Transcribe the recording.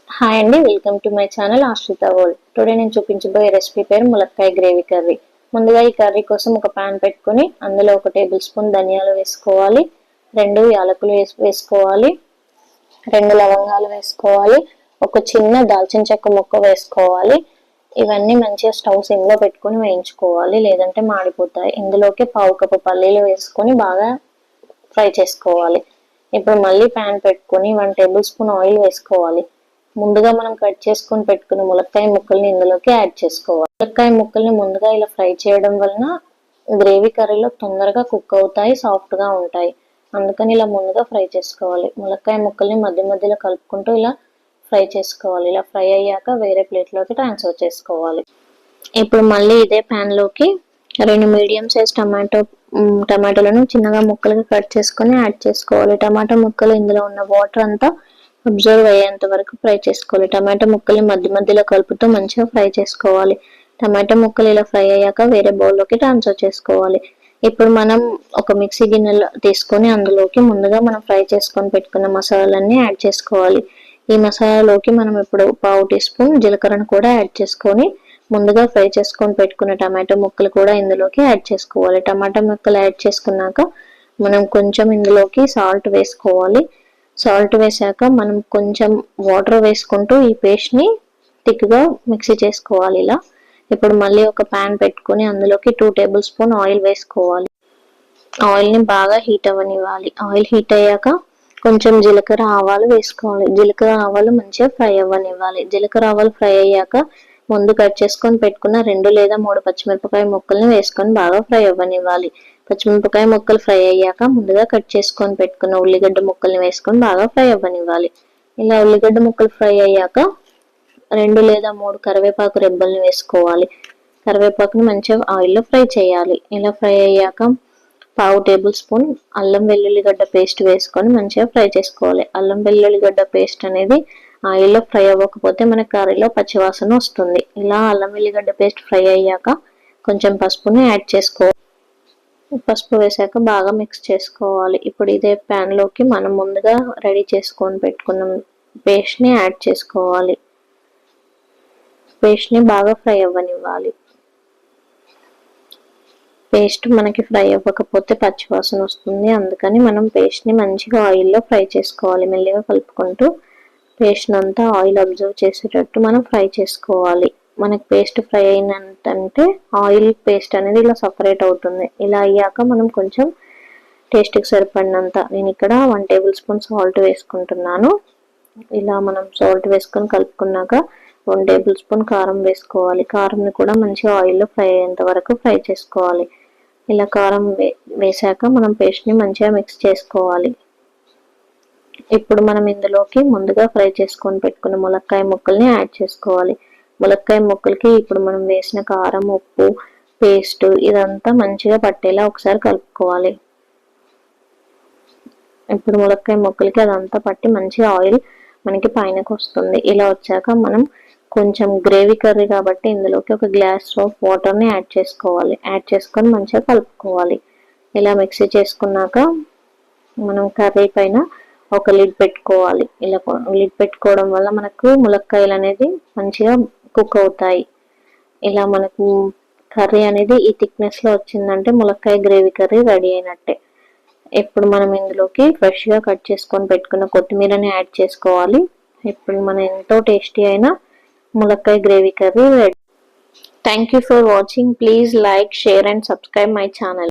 Hi అండి, welcome to my channel ఆశ్రిత world. Today నేను చూపించబోయే రెసిపీ పేరు ములక్కాయ గ్రేవీ కర్రీ. ముందుగా ఈ కర్రీ కోసం ఒక పాన్ పెట్టుకొని అందులో 1 టేబుల్ స్పూన్ ధనియాలు వేసుకోవాలి, 2 యాలకులు వేసుకోవాలి, 2 లవంగాలు వేసుకోవాలి, ఒక చిన్న దాల్చిన చెక్క ముక్క వేసుకోవాలి. ఇవన్నీ మంచిగా స్టవ్ సిమ్ లో పెట్టుకొని వేయించుకోవాలి, లేదంటే మాడిపోతాయి. ఇందులోకి 1/2 కప్పు పల్లీలు వేసుకొని బాగా ఫ్రై చేసుకోవాలి. ఇప్పుడు మళ్ళీ పాన్ పెట్టుకొని 1 టేబుల్ స్పూన్ ఆయిల్ వేసుకోవాలి. ముందుగా మనం కట్ చేసుకొని పెట్టుకున్న ములక్కాయ ముక్కల్ని ఇందులోకి యాడ్ చేసుకోవాలి. ములక్కాయ ముక్కల్ని ముందుగా ఇలా ఫ్రై చేయడం వలన గ్రేవీ కర్రీలో తొందరగా కుక్ అవుతాయి, సాఫ్ట్ గా ఉంటాయి. అందుకని ఇలా ముందుగా ఫ్రై చేసుకోవాలి. ములక్కాయ ముక్కల్ని మధ్య మధ్యలో కలుపుకుంటూ ఇలా ఫ్రై చేసుకోవాలి. ఇలా ఫ్రై అయ్యాక వేరే ప్లేట్ లోకి ట్రాన్స్ఫర్ చేసుకోవాలి. ఇప్పుడు మళ్ళీ ఇదే పాన్ లోకి 2 మీడియం సైజ్ టమాటోలను చిన్నగా ముక్కలుగా కట్ చేసుకొని యాడ్ చేసుకోవాలి. టమాటా ముక్కలు ఇందులో ఉన్న వాటర్ అంతా అబ్జర్వ్ అయ్యేంత వరకు ఫ్రై చేసుకోవాలి. టమాటా ముక్కల్ని మధ్య మధ్యలో కలుపుతూ మంచిగా ఫ్రై చేసుకోవాలి. టమాటా ముక్కలు ఇలా ఫ్రై అయ్యాక వేరే బౌల్లోకి ట్రాన్స్ఫర్ చేసుకోవాలి. ఇప్పుడు మనం ఒక మిక్సీ గిన్నెలో తీసుకొని అందులోకి ముందుగా మనం ఫ్రై చేసుకొని పెట్టుకున్న మసాలాలన్నీ యాడ్ చేసుకోవాలి. ఈ మసాలాలోకి మనం ఇప్పుడు 1/2 టీ స్పూన్ జీలకర్రను కూడా యాడ్ చేసుకొని ముందుగా ఫ్రై చేసుకొని పెట్టుకున్న టమాటో ముక్కలు కూడా ఇందులోకి యాడ్ చేసుకోవాలి. టమాటా ముక్కలు యాడ్ చేసుకున్నాక మనం కొంచెం ఇందులోకి సాల్ట్ వేసుకోవాలి. సాల్ట్ వేసాక మనం కొంచెం వాటర్ వేసుకుంటూ ఈ పేస్ట్ ని థిక్ గా మిక్సీ చేసుకోవాలి. ఇలా ఇప్పుడు మళ్ళీ ఒక పాన్ పెట్టుకొని అందులోకి 2 టేబుల్ స్పూన్ ఆయిల్ వేసుకోవాలి. ఆయిల్ ని బాగా హీట్ అవ్వనివ్వాలి. ఆయిల్ హీట్ అయ్యాక కొంచెం జీలకర్ర ఆవాలు వేసుకోవాలి. జీలకర్ర ఆవాలు మంచిగా ఫ్రై అవ్వనివ్వాలి. జీలకర్ర ఆవాలు ఫ్రై అయ్యాక ముందు కట్ చేసుకొని పెట్టుకున్న 2 లేదా 3 పచ్చిమిరపకాయ ముక్కల్ని వేసుకొని బాగా ఫ్రై అవ్వనివ్వాలి. పచ్చిమిరపకాయ ముక్కలు ఫ్రై అయ్యాక ముందుగా కట్ చేసుకొని పెట్టుకున్న ఉల్లిగడ్డ ముక్కల్ని వేసుకొని బాగా ఫ్రై అవ్వనివ్వాలి. ఇలా ఉల్లిగడ్డ ముక్కలు ఫ్రై అయ్యాక 2 లేదా 3 కరివేపాకు రెబ్బల్ని వేసుకోవాలి. కరివేపాకుని మంచిగా ఆయిల్లో ఫ్రై చేయాలి. ఇలా ఫ్రై అయ్యాక 1/2 టేబుల్ స్పూన్ అల్లం వెల్లుల్లిగడ్డ పేస్ట్ వేసుకొని మంచిగా ఫ్రై చేసుకోవాలి. అల్లం వెల్లుల్లిగడ్డ పేస్ట్ అనేది ఆయిల్లో ఫ్రై అవ్వకపోతే మన కర్రీలో పచ్చివాసన వస్తుంది. ఇలా అల్లం వెల్లుల్లిగడ్డ పేస్ట్ ఫ్రై అయ్యాక కొంచెం పసుపుని యాడ్ చేసుకోవాలి. పసుపు వేసాక బాగా మిక్స్ చేసుకోవాలి. ఇప్పుడు ఇదే ప్యాన్ లోకి మనం ముందుగా రెడీ చేసుకొని పెట్టుకున్న పేస్ట్ ని యాడ్ చేసుకోవాలి. పేస్ట్ ని బాగా ఫ్రై అవ్వనివ్వాలి. పేస్ట్ మనకి ఫ్రై అవ్వకపోతే పచ్చివాసన వస్తుంది. అందుకని మనం పేస్ట్ ని మంచిగా ఆయిల్లో ఫ్రై చేసుకోవాలి. మెల్లిగా కలుపుకుంటూ పేస్ట్ అంతా ఆయిల్ అబ్జర్వ్ చేసేటట్టు మనం ఫ్రై చేసుకోవాలి. మనకి పేస్ట్ ఫ్రై అయినంటే ఆయిల్ పేస్ట్ అనేది ఇలా సపరేట్ అవుతుంది. ఇలా అయ్యాక మనం కొంచెం టేస్ట్కి సరిపడినంత, నేను ఇక్కడ 1 టేబుల్ స్పూన్ సాల్ట్ వేసుకుంటున్నాను. ఇలా మనం సాల్ట్ వేసుకొని కలుపుకున్నాక 1 టేబుల్ స్పూన్ కారం వేసుకోవాలి. కారంని కూడా మంచిగా ఆయిల్లో ఫ్రై అయ్యేంత వరకు ఫ్రై చేసుకోవాలి. ఇలా కారం వేసాక మనం పేస్ట్ని మంచిగా మిక్స్ చేసుకోవాలి. ఇప్పుడు మనం ఇందులోకి ముందుగా ఫ్రై చేసుకొని పెట్టుకున్న ములక్కాయ ముక్కల్ని యాడ్ చేసుకోవాలి. ములక్కాయ ముక్కలకి ఇప్పుడు మనం వేసిన కారం, ఉప్పు, పేస్ట్ ఇదంతా మంచిగా పట్టేలా ఒకసారి కలుపుకోవాలి. ఇప్పుడు ములక్కాయ ముక్కలకి అదంతా పట్టి మంచిగా ఆయిల్ మనకి పైనకి వస్తుంది. ఇలా వచ్చాక మనం కొంచెం గ్రేవీ కర్రీ కాబట్టి ఇందులోకి 1 గ్లాస్ ఆఫ్ వాటర్ని యాడ్ చేసుకోవాలి. యాడ్ చేసుకొని మంచిగా కలుపుకోవాలి. ఇలా మిక్సీ చేసుకున్నాక మనం కర్రీ పైన ఒక లిడ్ పెట్టుకోవాలి. ఇలా లిడ్ పెట్టుకోవడం వల్ల మనకు ములక్కాయలు అనేది మంచిగా కుక్ అవుతాయి. ఇలా మనకు కర్రీ అనేది ఈ థిక్నెస్ లో వచ్చిందంటే ములక్కాయ గ్రేవీ కర్రీ రెడీ అయినట్టే. ఇప్పుడు మనం ఇందులోకి ఫ్రెష్ గా కట్ చేసుకొని పెట్టుకున్న కొత్తిమీరని యాడ్ చేసుకోవాలి. ఇప్పుడు మన ఎంతో టేస్టీ అయిన ములక్కాయ gravy curry ready. Thank you for watching. Please like, share and subscribe my channel.